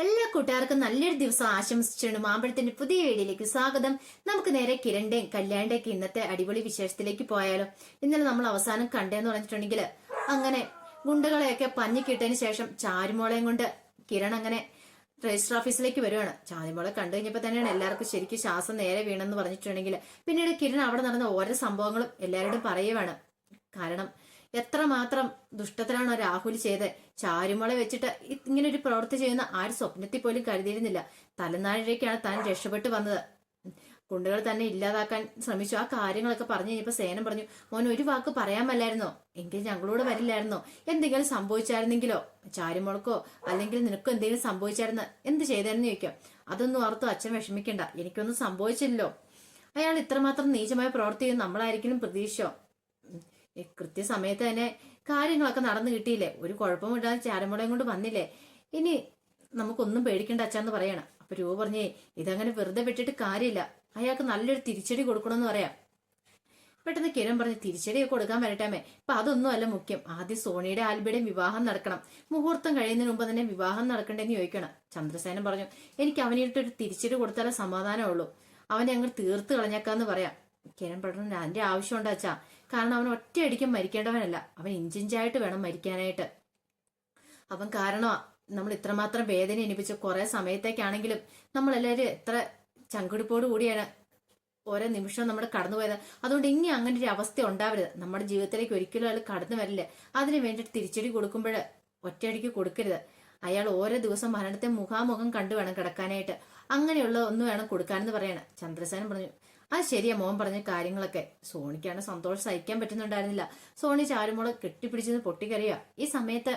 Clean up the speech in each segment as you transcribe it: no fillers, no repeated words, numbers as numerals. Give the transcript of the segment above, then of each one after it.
എല്ലാ കൂട്ടുകാർക്കും നല്ലൊരു ദിവസം ആശംസിച്ചുകൊണ്ട് മാമ്പഴത്തിന്റെ പുതിയ വീഡിയോയിലേക്ക് സ്വാഗതം. നമുക്ക് നേരെ കിരണിന്റെയും കല്യാണിന്റെയും ഒക്കെ ഇന്നത്തെ അടിപൊളി വിശേഷത്തിലേക്ക് പോയാലോ. ഇന്നലെ നമ്മൾ അവസാനം കണ്ടേന്ന് പറഞ്ഞിട്ടുണ്ടെങ്കിൽ അങ്ങനെ ഗുണ്ടകളെയൊക്കെ പഞ്ഞിക്കിട്ടതിന് ശേഷം ചാരുമോളെയും കൊണ്ട് കിരൺ അങ്ങനെ രജിസ്റ്റർ ഓഫീസിലേക്ക് വരുവാണ്. ചാരുമോളെ കണ്ടു കഴിഞ്ഞപ്പോ തന്നെയാണ് എല്ലാവർക്കും ശരിക്കും ശ്വാസം നേരെ വീണെന്ന് പറഞ്ഞിട്ടുണ്ടെങ്കിൽ പിന്നീട് കിരൺ അവിടെ നടന്ന ഓരോ സംഭവങ്ങളും എല്ലാവരോടും പറയുവാണ്. കാരണം എത്രമാത്രം ദുഷ്ടത്തിലാണ് രാഹുൽ ചെയ്ത് ചാരുമോളെ വെച്ചിട്ട് ഇങ്ങനെ ഒരു പ്രവൃത്തി ചെയ്യുന്ന ആര് സ്വപ്നത്തിൽ പോലും കരുതിയിരുന്നില്ല. തലനാഴിലേക്കാണ് താൻ രക്ഷപ്പെട്ടു വന്നത്. ഗുണ്ടകൾ തന്നെ ഇല്ലാതാക്കാൻ ശ്രമിച്ചു. ആ കാര്യങ്ങളൊക്കെ പറഞ്ഞു കഴിഞ്ഞപ്പോ സേനം പറഞ്ഞു, മോൻ ഒരു വാക്ക് പറയാമല്ലായിരുന്നോ, എങ്കിൽ ഞങ്ങളോട് വരില്ലായിരുന്നോ, എന്തെങ്കിലും സംഭവിച്ചായിരുന്നെങ്കിലോ, ചാരുമോൾക്കോ അല്ലെങ്കിൽ നിനക്കോ എന്തെങ്കിലും സംഭവിച്ചായിരുന്ന എന്ത് ചെയ്തായിരുന്നു ചോദിക്കാം. അതൊന്നും ഓർത്തു അച്ഛൻ വിഷമിക്കണ്ട, എനിക്കൊന്നും സംഭവിച്ചില്ലല്ലോ. അയാൾ ഇത്രമാത്രം നീചമായ പ്രവൃത്തി നമ്മളായിരിക്കും പ്രതീക്ഷിച്ചോ. കൃത്യസമയത്ത് തന്നെ കാര്യങ്ങളൊക്കെ നടന്നു കിട്ടിയില്ലേ, ഒരു കുഴപ്പമില്ലാതെ ചാരമുളയും കൊണ്ട് വന്നില്ലേ, ഇനി നമുക്കൊന്നും പേടിക്കേണ്ട അച്ഛന്ന് പറയണം. അപ്പൊ രൂപ പറഞ്ഞേ, ഇതങ്ങനെ വെറുതെ വിട്ടിട്ട് കാര്യമില്ല, അയാൾക്ക് നല്ലൊരു തിരിച്ചടി കൊടുക്കണമെന്ന് പറയാം. പെട്ടെന്ന് കിരൺ പറഞ്ഞു, തിരിച്ചടിയൊക്കെ കൊടുക്കാൻ വരട്ടാമേ, ഇപ്പൊ അതൊന്നും അല്ല മുഖ്യം, ആദ്യം സോണിയുടെ ആൽബിയുടെയും വിവാഹം നടക്കണം, മുഹൂർത്തം കഴിയുന്നതിന് മുമ്പ് തന്നെ വിവാഹം നടക്കണ്ടെന്ന് ചോദിക്കണം. ചന്ദ്രസേനൻ പറഞ്ഞു, എനിക്ക് അവനിട്ടൊരു തിരിച്ചടി കൊടുത്താലേ സമാധാനമുള്ളൂ, അവനെ അങ്ങ് തീർത്ത് കളഞ്ഞേക്കാന്ന് പറയാം. കിരൺ പറഞ്ഞു, അതിന്റെ ആവശ്യമുണ്ട് അച്ഛാ, കാരണം അവൻ ഒറ്റയടിക്കും മരിക്കേണ്ടവനല്ല, അവൻ ഇഞ്ചിഞ്ചായിട്ട് വേണം മരിക്കാനായിട്ട്. അവൻ കാരണമാ നമ്മൾ ഇത്രമാത്രം വേദന അനുഭവിച്ച കുറെ സമയത്തേക്കാണെങ്കിലും നമ്മളെല്ലാവരും എത്ര ചങ്കുടിപ്പോട് കൂടിയാണ് ഓരോ നിമിഷവും നമ്മൾ കടന്നുപോയത്. അതുകൊണ്ട് ഇനി അങ്ങനെ ഒരു അവസ്ഥ ഉണ്ടാവരുത്, നമ്മുടെ ജീവിതത്തിലേക്ക് ഒരിക്കലും അയാൾ കടന്നു വരില്ല. അതിന് വേണ്ടിയിട്ട് തിരിച്ചടി കൊടുക്കുമ്പോൾ ഒറ്റയടിക്ക് കൊടുക്കരുത്. അയാൾ ഓരോ ദിവസം മരണത്തെ മുഖാമുഖം കണ്ടു വേണം കിടക്കാനായിട്ട്, അങ്ങനെയുള്ള ഒന്ന് വേണം കൊടുക്കാനെന്ന് പറയാണ്. ചന്ദ്രസേനൻ പറഞ്ഞു, അത് ശരിയാ മോൻ പറഞ്ഞ കാര്യങ്ങളൊക്കെ. സോണിക്കാണ് സന്തോഷം സഹിക്കാൻ പറ്റുന്നുണ്ടായിരുന്നില്ല. സോണി ചാരുമോളെ കെട്ടിപ്പിടിച്ചെന്ന് പൊട്ടിക്കറിയാ. ഈ സമയത്ത്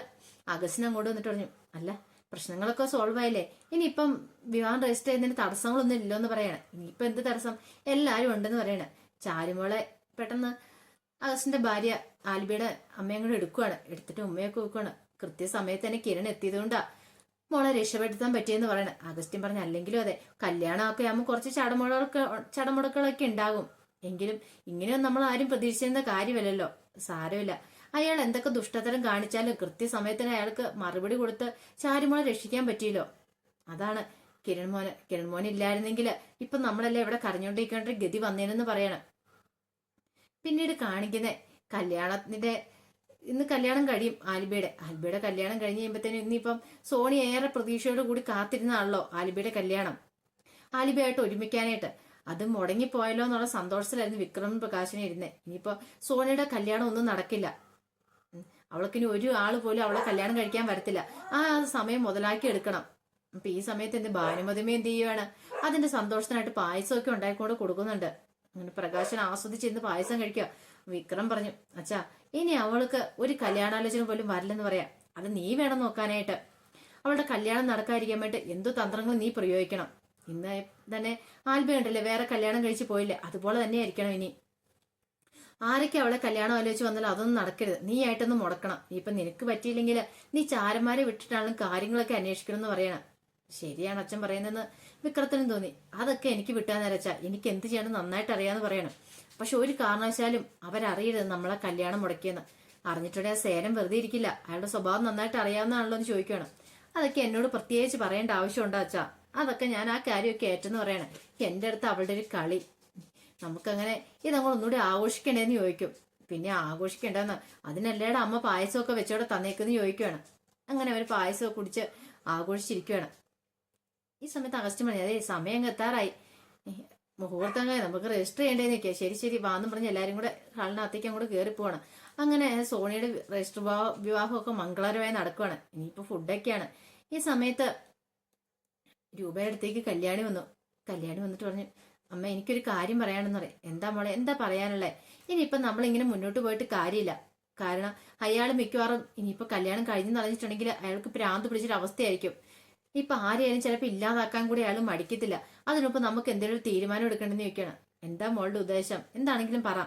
അഗസ്റ്റിന് അങ്ങോട്ട് വന്നിട്ട് പറഞ്ഞു, അല്ല പ്രശ്നങ്ങളൊക്കെ സോൾവ് ആയില്ലേ, ഇനിയിപ്പം വിവാഹം രജിസ്റ്റർ ചെയ്യുന്നതിന് തടസ്സങ്ങളൊന്നും ഇല്ലെന്ന് പറയണേ. ഇനിയിപ്പൊ എന്ത് തടസ്സം, എല്ലാരും ഉണ്ടെന്ന് പറയണേ. ചാരുമോളെ പെട്ടെന്ന് അഗസ്റ്റിന്റെ ഭാര്യ ആൽബിയുടെ അമ്മയും കൂടെ എടുത്തിട്ട് ഉമ്മയൊക്കെ വെക്കുവാണ്. കൃത്യസമയത്ത് തന്നെ കിരൺ എത്തിയതുകൊണ്ടാ മോളെ രക്ഷപ്പെടുത്താൻ പറ്റിയെന്ന് പറയണേ. അഗസ്റ്റിൻ പറഞ്ഞ, അല്ലെങ്കിലും അതെ, കല്യാണമൊക്കെ ആകുമ്പോൾ കുറച്ച് ചടമുടക്കുകളൊക്കെ ഉണ്ടാകും, എങ്കിലും ഇങ്ങനെയൊന്നും നമ്മൾ ആരും പ്രതീക്ഷിച്ചിരുന്ന കാര്യമല്ലല്ലോ. സാരമില്ല, അയാൾ എന്തൊക്കെ ദുഷ്ടതരം കാണിച്ചാലും കൃത്യസമയത്തിന് അയാൾക്ക് മറുപടി കൊടുത്ത് ചാരുമോളെ രക്ഷിക്കാൻ പറ്റിയല്ലോ. അതാണ് കിരൺ മോൻ ഇല്ലായിരുന്നെങ്കിൽ ഇപ്പൊ നമ്മളെല്ലാം ഇവിടെ കരഞ്ഞോണ്ടിരിക്കേണ്ട ഗതി വന്നേനെന്ന് പറയണം. പിന്നീട് കാണിക്കുന്ന കല്യാണത്തിന്റെ ഇന്ന് കല്യാണം കഴിയും ആൽബിയുടെ കല്യാണം കഴിഞ്ഞ് കഴിയുമ്പോഴത്തേനും ഇന്നിപ്പം സോണി ഏറെ പ്രതീക്ഷയോട് കൂടി കാത്തിരുന്നാണല്ലോ ആൽബിയുടെ കല്യാണം, ആൽബിയായിട്ട് ഒരുമിക്കാനായിട്ട്. അത് മുടങ്ങിപ്പോയല്ലോ എന്നുള്ള സന്തോഷത്തിലായിരുന്നു വിക്രം പ്രകാശിനെ ഇരുന്നേ. ഇനിയിപ്പോ സോണിയുടെ കല്യാണം ഒന്നും നടക്കില്ല, അവൾക്കിനി ഒരു ആള് പോലും അവളെ കല്യാണം കഴിക്കാൻ വരത്തില്ല. ആ സമയം മുതലാക്കി എടുക്കണം. അപ്പൊ ഈ സമയത്ത് എന്ത് ഭാനുമതിമ എന്ത് ചെയ്യുവാണ്, അതിന്റെ സന്തോഷത്തിനായിട്ട് പായസമൊക്കെ ഉണ്ടായിക്കൊണ്ട് കൊടുക്കുന്നുണ്ട്. അങ്ങനെ പ്രകാശൻ ആസ്വദിച്ചിരുന്ന് പായസം കഴിക്കുക. വിക്രം പറഞ്ഞു, അച്ഛാ ഇനി അവൾക്ക് ഒരു കല്യാണാലോചന പോലും വരില്ലെന്ന് പറയാം, അത് നീ വേണം നോക്കാനായിട്ട്. അവളുടെ കല്യാണം നടക്കാതിരിക്കാൻ വേണ്ടി എന്തു തന്ത്രങ്ങൾ നീ പ്രയോഗിക്കണം. ഇന്ന് തന്നെ ആൽബി ഉണ്ടല്ലേ വേറെ കല്യാണം കഴിച്ച് പോയില്ലേ, അതുപോലെ തന്നെ ആയിരിക്കണം ഇനി. ആരൊക്കെ അവളെ കല്യാണം ആലോചിച്ച് വന്നാലും അതൊന്നും നടക്കരുത്, നീ ആയിട്ടൊന്നും മുടക്കണം. ഇപ്പൊ നിനക്ക് പറ്റിയില്ലെങ്കിൽ നീ ചാരന്മാരെ വിട്ടിട്ടാണ് കാര്യങ്ങളൊക്കെ അന്വേഷിക്കണം എന്ന് പറയണം. ശരിയാണ് അച്ഛൻ പറയുന്നതെന്ന് വിക്രത്തിനും തോന്നി. അതൊക്കെ എനിക്ക് വിട്ടാന്നരച്ചാ എനിക്ക് എന്ത് ചെയ്യണം നന്നായിട്ട് അറിയാന്ന് പറയണം. പക്ഷെ ഒരു കാരണവശാലും അവരറിയരുത് നമ്മളെ കല്യാണം മുടക്കിയെന്ന്. അറിഞ്ഞിട്ടുണ്ടെ ആ സേനം വെറുതെ ഇരിക്കില്ല, അയാളുടെ സ്വഭാവം നന്നായിട്ട് അറിയാവുന്നതാണല്ലോ എന്ന് ചോദിക്കണം. അതൊക്കെ എന്നോട് പ്രത്യേകിച്ച് പറയേണ്ട ആവശ്യമുണ്ടോ അച്ഛാ, അതൊക്കെ ഞാൻ ആ കാര്യമൊക്കെ ഏറ്റെന്ന് പറയണം. എന്റെ അടുത്ത് അവളുടെ ഒരു കളി, നമുക്കങ്ങനെ ഇതങ്ങൾ ഒന്നുകൂടി ആഘോഷിക്കണ്ടേന്ന് ചോദിക്കും. പിന്നെ ആഘോഷിക്കേണ്ടെന്ന് അതിനല്ലേടെ അമ്മ പായസമൊക്കെ വെച്ചോടെ തന്നേക്കെന്ന് ചോദിക്കുകയാണ്. അങ്ങനെ അവർ പായസമൊക്കെ കുടിച്ച് ആഘോഷിച്ചിരിക്കുകയാണ്. ഈ സമയത്ത് അഗസ്റ്റ് മണി, അതെ സമയം എത്താറായി, മുഹൂർത്തങ്ങൾ നമുക്ക് രജിസ്റ്റർ ചെയ്യേണ്ടതെന്ന് വെക്കുക. ശരി ശരി വാന്നും പറഞ്ഞ് എല്ലാവരും കൂടെ ഹാളിനകത്തേക്ക് അങ്ങോട്ട് കയറി പോവാണ്. അങ്ങനെ സോണിയുടെ രജിസ്റ്റർ വിവാഹമൊക്കെ മംഗളകരമായി നടക്കുവാണ്. ഇനിയിപ്പോ ഫുഡൊക്കെയാണ്. ഈ സമയത്ത് രൂപയുടെ അടുത്തേക്ക് കല്യാണി വന്നിട്ട് പറഞ്ഞു, അമ്മ എനിക്കൊരു കാര്യം പറയാനെന്ന് പറയും. എന്താ മോളെ, എന്താ പറയാനുള്ളത്? ഇനിയിപ്പൊ നമ്മളിങ്ങനെ മുന്നോട്ട് പോയിട്ട് കാര്യമില്ല. കാരണം അയാൾ മിക്കവാറും ഇനിയിപ്പോ കല്യാണം കഴിഞ്ഞെന്ന് അറിഞ്ഞിട്ടുണ്ടെങ്കിൽ അയാൾക്ക് ഭ്രാന്ത് പിടിച്ചൊരു അവസ്ഥയായിരിക്കും. ഇപ്പൊ ആരെയാലും ചിലപ്പോൾ ഇല്ലാതാക്കാൻ കൂടി അയാൾ മടിക്കത്തില്ല. അതിനൊപ്പം നമുക്ക് എന്തെങ്കിലും ഒരു തീരുമാനം എടുക്കണമെന്ന് ചോദിക്കണം. എന്താ മോളുടെ ഉദ്ദേശം, എന്താണെങ്കിലും പറ.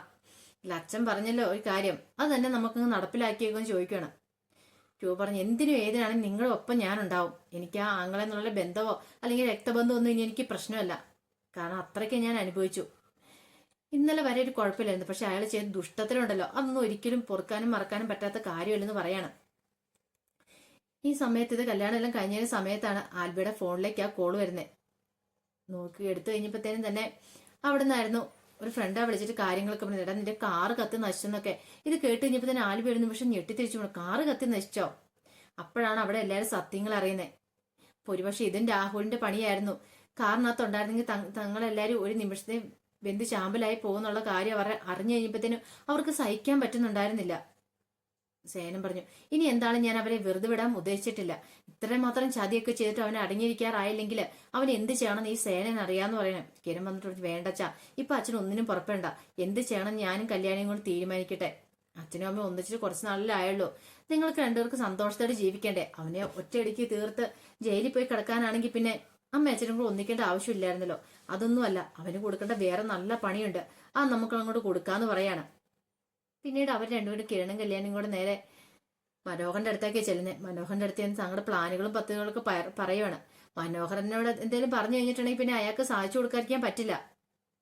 ഇല്ല അച്ഛൻ പറഞ്ഞല്ലോ ഒരു കാര്യം, അത് തന്നെ നമുക്കങ്ങ് നടപ്പിലാക്കിയേക്കെന്ന് ചോദിക്കണം. രൂപ പറഞ്ഞു, എന്തിനും ഏതിനാണെങ്കിൽ നിങ്ങളുടെ ഒപ്പം ഞാനുണ്ടാവും. എനിക്ക് ആ ആങ്ങളെന്നുള്ള ബന്ധമോ അല്ലെങ്കിൽ രക്തബന്ധമോ ഒന്നും ഇനി എനിക്ക് പ്രശ്നമല്ല, കാരണം അത്രയ്ക്ക് ഞാൻ അനുഭവിച്ചു. ഇന്നലെ വരെ ഒരു കുഴപ്പമില്ലായിരുന്നു, പക്ഷെ അയാൾ ചെയ്ത ദുഷ്ടത്തിലുണ്ടല്ലോ അതൊന്നും ഒരിക്കലും പൊറുക്കാനും മറക്കാനും പറ്റാത്ത കാര്യമല്ലെന്ന് പറയാണ്. ഈ സമയത്ത് ഇത് കല്യാണം എല്ലാം കഴിഞ്ഞ സമയത്താണ് ആൽബിയുടെ ഫോണിലേക്ക് ആ കോള് വരുന്നത്. നോക്കി എടുത്തു കഴിഞ്ഞപ്പോഴത്തേനും തന്നെ അവിടെ നിന്നായിരുന്നു ഒരു ഫ്രണ്ടാ വിളിച്ചിട്ട് കാര്യങ്ങളൊക്കെ പറഞ്ഞു. എടാ നിന്റെ കാറ് കത്തി നശിച്ചെന്നൊക്കെ. ഇത് കേട്ട് കഴിഞ്ഞപ്പോ തന്നെ ആൽബി ഒരു നിമിഷം ഞെട്ടി തിരിച്ചു പോണു. കാറ് കത്തി നശിച്ചോ? അപ്പോഴാണ് അവിടെ എല്ലാവരും സത്യങ്ങൾ അറിയുന്നത്. ഒരുപക്ഷെ ഇതും രാഹുലിന്റെ പണിയായിരുന്നു. കാറിനകത്തുണ്ടായിരുന്നെങ്കിൽ തങ്ങളെല്ലാരും ഒരു നിമിഷത്തെ വെന്ത് ചാമ്പലായി പോകുന്നുള്ള കാര്യം അവർ അറിഞ്ഞു കഴിഞ്ഞപ്പോഴത്തേനും അവർക്ക് സഹിക്കാൻ പറ്റുന്നുണ്ടായിരുന്നില്ല. സേനം പറഞ്ഞു, ഇനി എന്താണ്, ഞാൻ അവരെ വെറുതെ വിടാൻ ഉദ്ദേശിച്ചിട്ടില്ല. ഇത്രയും മാത്രം ചതിയൊക്കെ ചെയ്തിട്ട് അവനെ അടങ്ങിയിരിക്കാറായില്ലെങ്കിൽ അവൻ എന്ത് ചെയ്യണമെന്ന് ഈ സേനൻ അറിയാന്ന് പറയണം. കിരൺ വന്നിട്ട് വേണ്ടച്ചാ, ഇപ്പൊ അച്ഛൻ ഒന്നിനും പുറപ്പെടണ്ട. എന്ത് ചെയ്യണം ഞാനും കല്യാണിയും കൊണ്ട് തീരുമാനിക്കട്ടെ. അച്ഛനും അമ്മയും ഒന്നിച്ചിട്ട് കുറച്ച് നാളിലേ ആയുള്ളൂ. നിങ്ങൾക്ക് രണ്ടുപേർക്ക് സന്തോഷത്തോടെ ജീവിക്കണ്ടേ. അവനെ ഒറ്റയടിക്ക് തീർത്ത് ജയിലിൽ പോയി കിടക്കാനാണെങ്കിൽ പിന്നെ അമ്മ അച്ഛനും കൂടെ ഒന്നിക്കേണ്ട ആവശ്യമില്ലായിരുന്നല്ലോ. അതൊന്നുമല്ല, അവന് കൊടുക്കേണ്ട വേറെ നല്ല പണിയുണ്ട്. ആ നമുക്ക് അങ്ങോട്ട് കൊടുക്കാന്ന് പറയാണ്. പിന്നീട് അവർ രണ്ടുപേരും കിരണും കല്യാണിയും കൂടെ നേരെ മനോഹറിന്റെ അടുത്തേക്ക് ചെല്ലുന്നത്. മനോഹറിന്റെ അടുത്ത് തങ്ങളുടെ പ്ലാനുകളും പദ്ധതികളൊക്കെ പറയുവാണ്. മനോഹരനോട് എന്തെങ്കിലും പറഞ്ഞു കഴിഞ്ഞിട്ടുണ്ടെങ്കിൽ പിന്നെ അയാൾക്ക് സാധിച്ചു കൊടുക്കാതിരിക്കാൻ പറ്റില്ല.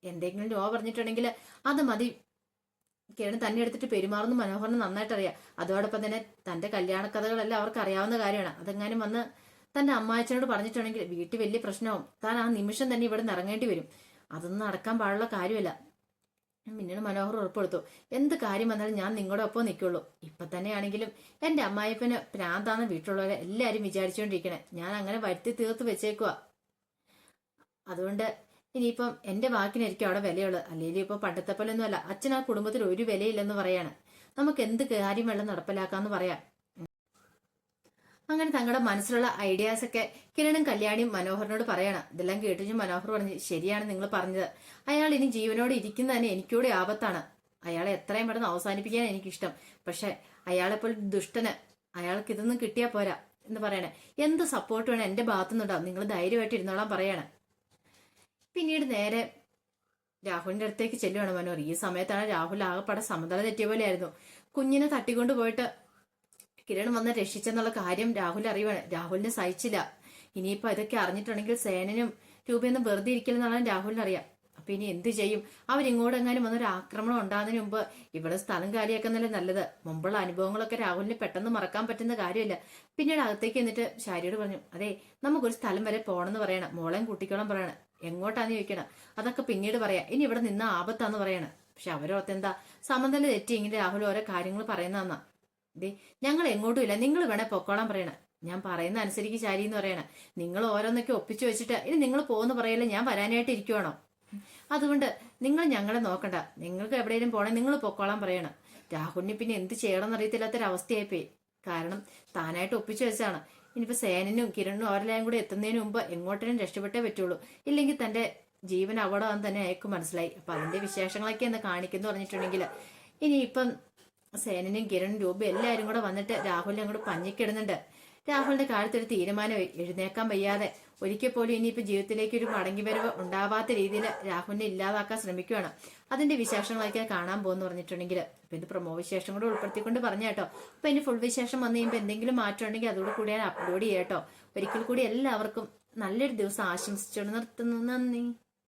എന്തെങ്കിലും രോ പറഞ്ഞിട്ടുണ്ടെങ്കിൽ അത് മതി. കിരൺ തന്നെ എടുത്തിട്ട് പെരുമാറുന്ന മനോഹറിന് നന്നായിട്ട് അറിയാം. അതോടൊപ്പം തന്നെ തന്റെ കല്യാണ കഥകളെല്ലാം അവർക്ക് അറിയാവുന്ന കാര്യമാണ്. അതെങ്ങാനും വന്ന് തന്റെ അമ്മായച്ചനോട് പറഞ്ഞിട്ടുണ്ടെങ്കിൽ വീട്ടിൽ വലിയ പ്രശ്നവും. താൻ ആ നിമിഷം തന്നെ ഇവിടെ നിന്ന് ഇറങ്ങേണ്ടി വരും. അതൊന്നും നടക്കാൻ പാടുള്ള കാര്യമല്ല. പിന്നീട് മനോഹർ ഉറപ്പെടുത്തു, എന്ത് കാര്യം വന്നാലും ഞാൻ നിങ്ങളുടെ ഒപ്പം നിൽക്കുള്ളൂ. ഇപ്പൊ തന്നെയാണെങ്കിലും എന്റെ അമ്മായിപ്പന് പ്രാന്താന്ന് വീട്ടിലുള്ളവരെ എല്ലാരും വിചാരിച്ചുകൊണ്ടിരിക്കണേ. ഞാൻ അങ്ങനെ വരുത്തി തീർത്ത് വെച്ചേക്കുക. അതുകൊണ്ട് ഇനിയിപ്പം എന്റെ വാക്കിനായിരിക്കും അവിടെ വിലയുള്ളത്. അല്ലെങ്കിൽ ഇപ്പൊ പണ്ടത്തെ പോലെ ഒന്നും അല്ല. അച്ഛൻ ആ കുടുംബത്തിൽ ഒരു വിലയില്ലെന്ന് പറയാണ്. നമുക്ക് എന്ത് കാര്യം വെള്ളം നടപ്പിലാക്കാന്ന് പറയാം. അങ്ങനെ തങ്ങളുടെ മനസ്സിലുള്ള ഐഡിയാസ് ഒക്കെ കിരണും കല്യാണിയും മനോഹറിനോട് പറയണം. ഇതെല്ലാം കേട്ടിട്ട് മനോഹർ പറഞ്ഞു, ശരിയാണ് നിങ്ങൾ പറഞ്ഞത്. അയാൾ ഇനി ജീവനോട് ഇരിക്കുന്ന തന്നെ എനിക്കൂടെ ആപത്താണ്. അയാളെ എത്രയും പെട്ടെന്ന് അവസാനിപ്പിക്കാൻ എനിക്കിഷ്ടം. പക്ഷെ അയാളെപ്പോൾ ദുഷ്ടന്, അയാൾക്ക് ഇതൊന്നും കിട്ടിയാ പോരാ എന്ന് പറയണേ. എന്ത് സപ്പോർട്ട് വേണം എന്റെ ഭാഗത്തുനിന്നുണ്ടാവും. നിങ്ങൾ ധൈര്യമായിട്ട് ഇരുന്നോളാൻ പറയാണ്. പിന്നീട് നേരെ രാഹുലിന്റെ അടുത്തേക്ക് ചെല്ലുവാണ് മനോഹർ. ഈ സമയത്താണ് രാഹുൽ ആകെപ്പാടെ സമനില തെറ്റിയ പോലെയായിരുന്നു. കുഞ്ഞിനെ തട്ടിക്കൊണ്ട് പോയിട്ട് കിരൺ വന്ന് രക്ഷിച്ചെന്നുള്ള കാര്യം രാഹുൽ അറിയുവാണ്. രാഹുലിന് സഹിച്ചില്ല. ഇനിയിപ്പോ ഇതൊക്കെ അറിഞ്ഞിട്ടുണ്ടെങ്കിൽ സേനനും രൂപയൊന്നും വെറുതെ ഇരിക്കില്ലെന്നാണ് രാഹുലിന് അറിയാം. അപ്പൊ ഇനി എന്ത് ചെയ്യും? അവരിങ്ങോട്ടെങ്ങാനും വന്നൊരു ആക്രമണം ഉണ്ടാകുന്നതിന് മുമ്പ് ഇവിടെ സ്ഥലം കാലിയാക്കുന്നല്ലേ നല്ലത്. മുമ്പുള്ള അനുഭവങ്ങളൊക്കെ രാഹുലിന് പെട്ടെന്ന് മറക്കാൻ പറ്റുന്ന കാര്യമില്ല. പിന്നീട് അകത്തേക്ക് എന്നിട്ട് ശാരിയോട് പറഞ്ഞു, അതെ നമുക്കൊരു സ്ഥലം വരെ പോണെന്ന് പറയണം. മോളെയും കൂട്ടിക്കോളം പറയണം. എങ്ങോട്ടാന്ന് ചോദിക്കണം. അതൊക്കെ പിന്നീട് പറയാം. ഇനി ഇവിടെ നിന്ന ആപത്താന്ന് പറയണം. പക്ഷെ അവരോർത്തെന്താ സമനില തെറ്റി ഇങ്ങനെ രാഹുൽ ഓരോ കാര്യങ്ങൾ പറയുന്നതെന്നാ. ദേ ഞങ്ങൾ എങ്ങോട്ടും ഇല്ല, നിങ്ങൾ വേണേ പൊക്കോളാൻ പറയണ. ഞാൻ പറയുന്ന അനുസരിക്ക് ശാരി എന്ന് പറയണ. നിങ്ങൾ ഓരോന്നൊക്കെ ഒപ്പിച്ചു വെച്ചിട്ട് ഇനി നിങ്ങൾ പോകുന്ന പറയല്ലേ ഞാൻ വരാനായിട്ട് ഇരിക്കുവാണോ? അതുകൊണ്ട് നിങ്ങൾ ഞങ്ങളെ നോക്കണ്ട. നിങ്ങൾക്ക് എവിടെയെങ്കിലും പോണേ നിങ്ങൾ പൊക്കോളാൻ പറയണം. രാഹുലിന് പിന്നെ എന്ത് ചെയ്യണമെന്ന് അറിയത്തില്ലാത്തൊരവസ്ഥയായിപ്പോയി. കാരണം താനായിട്ട് ഒപ്പിച്ചു വെച്ചാണ്. ഇനിയിപ്പോ സേനനും കിരണും അവരെല്ലാം കൂടെ എത്തുന്നതിന് മുമ്പ് എങ്ങോട്ടേലും രക്ഷപ്പെട്ടേ പറ്റുള്ളൂ. ഇല്ലെങ്കിൽ തന്റെ ജീവൻ അപകടമാണെന്ന് തന്നെ അയാൾക്ക് മനസ്സിലായി. അപ്പൊ അതിന്റെ വിശേഷങ്ങളൊക്കെ എന്ന് കാണിക്കുന്നു പറഞ്ഞിട്ടുണ്ടെങ്കിൽ ഇനിയിപ്പം സേനനും കിരണും രൂപ എല്ലാവരും കൂടെ വന്നിട്ട് രാഹുലിനെ അങ്ങോട്ട് പഞ്ഞിക്കിടുന്നുണ്ട്. രാഹുലിന്റെ കാര്യത്തൊരു തീരുമാനം എഴുന്നേക്കാൻ വയ്യാതെ ഒരിക്കൽ പോലും ഇനിയിപ്പോ ജീവിതത്തിലേക്ക് ഒരു മടങ്ങി വരവ് ഉണ്ടാവാത്ത രീതിയിൽ രാഹുലിനെ ഇല്ലാതാക്കാൻ ശ്രമിക്കുകയാണ്. അതിന്റെ വിശേഷങ്ങളൊക്കെ കാണാൻ പോകുന്നു പറഞ്ഞിട്ടുണ്ടെങ്കിൽ അപ്പൊ ഇത് പ്രൊമോ വിശേഷം കൂടെ ഉൾപ്പെടുത്തിക്കൊണ്ട് പറഞ്ഞ കേട്ടോ. അപ്പൊ ഇനി ഫുൾ വിശേഷം വന്നു കഴിയുമ്പോൾ എന്തെങ്കിലും മാറ്റം ഉണ്ടെങ്കിൽ അതോട് കൂടി ഞാൻ അപ്ലോഡ് ചെയ്യാം കേട്ടോ. ഒരിക്കൽ കൂടി എല്ലാവർക്കും നല്ലൊരു ദിവസം ആശംസിച്ചുകൊണ്ട് നിർത്തുന്നു. നന്ദി.